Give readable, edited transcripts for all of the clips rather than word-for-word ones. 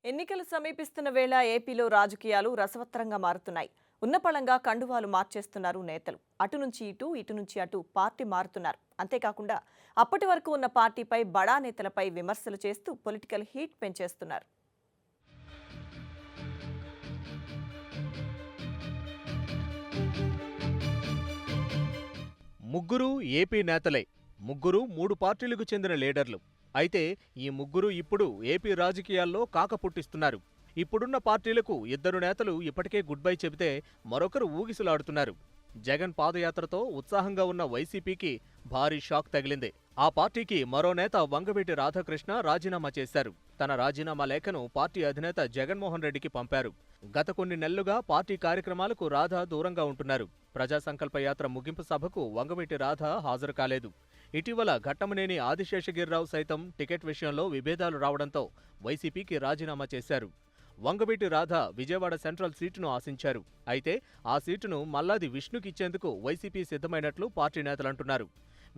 ఎన్నికలు సమీపిస్తున్న వేళ ఏపీలో రాజకీయాలు రసవత్తరంగా మారుతున్నాయి. ఉన్నపళంగా కండువాలు మార్చేస్తున్నారు నేతలు. అటు నుంచి ఇటు, ఇటు నుంచి అటు పార్టీ మారుతున్నారు. అంతేకాకుండా అప్పటి వరకు ఉన్న పార్టీపై బడా నేతలపై విమర్శలు చేస్తూ పొలిటికల్ హీట్ పెంచేస్తున్నారు. ముగ్గురు ఏపీ నేతలే. ముగ్గురు మూడు పార్టీలకు చెందిన లీడర్లు. అయితే ఈ ముగ్గురు ఇప్పుడు ఏపీ రాజకీయాల్లో కాక పుట్టిస్తున్నారు. ఇప్పుడున్న పార్టీలకు ఇద్దరు నేతలు ఇప్పటికే గుడ్ బై చెబితే మరొకరు ఊగిసలాడుతున్నారు. జగన్ పాదయాత్రతో ఉత్సాహంగా ఉన్న వైసీపీకి భారీ షాక్ తగిలింది. ఆ పార్టీకి మరో నేత వంగవీటి రాధాకృష్ణ రాజీనామా చేశారు. తన రాజీనామా లేఖను పార్టీ అధినేత జగన్మోహన్ రెడ్డికి పంపారు. గత కొన్ని నెలలుగా పార్టీ కార్యక్రమాలకు రాధ దూరంగా ఉంటున్నారు. ప్రజా సంకల్ప యాత్ర ముగింపు సభకు వంగవీటి రాధ హాజరు కాలేదు. ఇటీవల ఘట్టమనేని ఆదిశేషగిరిరావు సైతం టికెట్ విషయంలో విభేదాలు రావడంతో వైసీపీకి రాజీనామా చేశారు. వంగవీటి రాధ విజయవాడ సెంట్రల్ సీటును ఆశించారు. అయితే ఆ సీటును మల్లాది విష్ణుకిచ్చేందుకు వైసీపీ సిద్ధమైనట్లు పార్టీ నేతలంటున్నారు.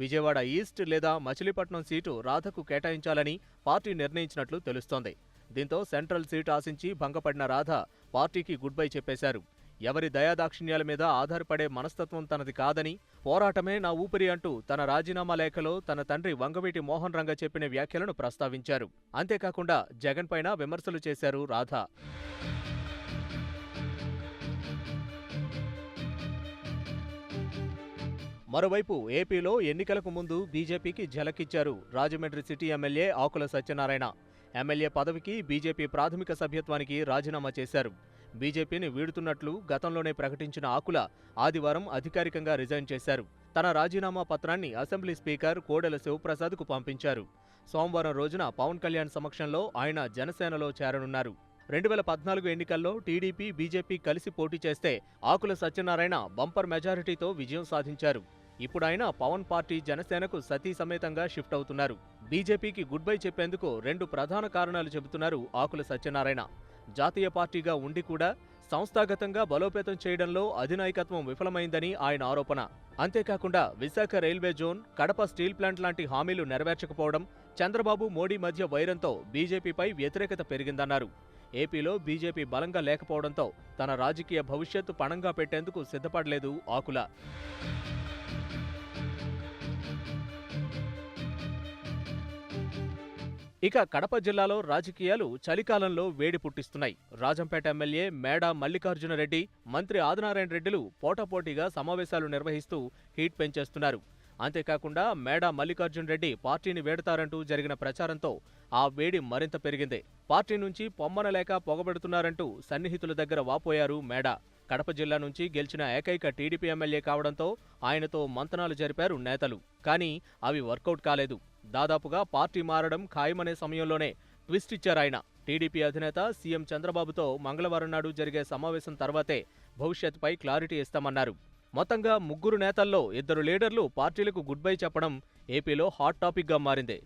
విజయవాడ ఈస్ట్ లేదా మచిలీపట్నం సీటు రాధకు కేటాయించాలని పార్టీ నిర్ణయించినట్లు తెలుస్తోంది. దీంతో సెంట్రల్ సీటు ఆశించి భంగపడిన రాధ పార్టీకి గుడ్ బై చెప్పేశారు. ఎవరి దయాదాక్షిణ్యాల మీద ఆధారపడే మనస్తత్వం తనది కాదని, పోరాటమే నా ఊపిరి అంటూ తన రాజీనామా లేఖలో తన తండ్రి వంగవీటి మోహన్ రంగ చెప్పిన వ్యాఖ్యలను ప్రస్తావించారు. అంతేకాకుండా జగన్ పైన విమర్శలు చేశారు రాధ. మరోవైపు ఏపీలో ఎన్నికలకు ముందు బీజేపీకి ఝలకిచ్చారు రాజమండ్రి సిటీ ఎమ్మెల్యే ఆకుల సత్యనారాయణ. ఎమ్మెల్యే పదవికి బీజేపీ ప్రాథమిక సభ్యత్వానికి రాజీనామా చేశారు. బీజేపీని వీడుతున్నట్లు గతంలోనే ప్రకటించిన ఆకుల ఆదివారం అధికారికంగా రిజైన్ చేశారు. తన రాజీనామా పత్రాన్ని అసెంబ్లీ స్పీకర్ కోడెల శివప్రసాద్కు పంపించారు. సోమవారం రోజున పవన్ కళ్యాణ్ సమక్షంలో ఆయన జనసేనలో చేరనున్నారు. 2014 ఎన్నికల్లో టీడీపీ, బీజేపీ కలిసి పోటీ చేస్తే ఆకుల సత్యనారాయణ బంపర్ మెజారిటీతో విజయం సాధించారు. ఇప్పుడాయన పవన్ పార్టీ జనసేనకు సతీ సమేతంగా షిఫ్ట్ అవుతున్నారు. బీజేపీకి గుడ్ బై చెప్పేందుకు రెండు ప్రధాన కారణాలు చెబుతున్నారు ఆకుల సత్యనారాయణ. జాతీయ పార్టీగా ఉండి కూడా సంస్థాగతంగా బలోపేతం చేయడంలో అధినాయకత్వం విఫలమైందని ఆయన ఆరోపణ. అంతేకాకుండా Visakha railway zone, Kadapa steel plant లాంటి హామీలు నెరవేర్చకపోవడం, చంద్రబాబు, మోడీ మధ్య వైరంతో బీజేపీపై వ్యతిరేకత పెరిగిందన్నారు. ఏపీలో బీజేపీ బలంగా లేకపోవడంతో తన రాజకీయ భవిష్యత్తు పణంగా పెట్టేందుకు సిద్ధపడలేదు ఆకుల. ఇక కడప జిల్లాలో రాజకీయాలు చలికాలంలో వేడి పుట్టిస్తున్నాయి. రాజంపేట ఎమ్మెల్యే మేడా మల్లికార్జునరెడ్డి, మంత్రి ఆదినారాయణ రెడ్డిలు పోటాపోటీగా సమావేశాలు నిర్వహిస్తూ హీట్ పెంచేస్తున్నారు. అంతేకాకుండా మేడా మల్లికార్జునరెడ్డి పార్టీని వేడతారంటూ జరిగిన ప్రచారంతో ఆ వేడి మరింత పెరిగింది. పార్టీ నుంచి పొమ్మనలేక పొగబెడుతున్నారంటూ సన్నిహితుల దగ్గర వాపోయారు మేడా. కడప జిల్లా నుంచి గెలిచిన ఏకైక టీడీపీ ఎమ్మెల్యే కావడంతో ఆయనతో మంతనాలు జరిపారు నేతలు. కానీ అవి వర్కౌట్ కాలేదు. దాదాపుగా పార్టీ మారడం ఖాయమనే సమయంలోనే ట్విస్ట్ ఇచ్చారాయన. టీడీపీ అధినేత సీఎం చంద్రబాబుతో మంగళవారం నాడు జరిగే సమావేశం తర్వాతే భవిష్యత్తుపై క్లారిటీ ఇస్తామన్నారు. మొత్తంగా ముగ్గురు నేతల్లో ఇద్దరు లీడర్లు పార్టీలకు గుడ్ బై చెప్పడం ఏపీలో హాట్ టాపిక్గా మారింది.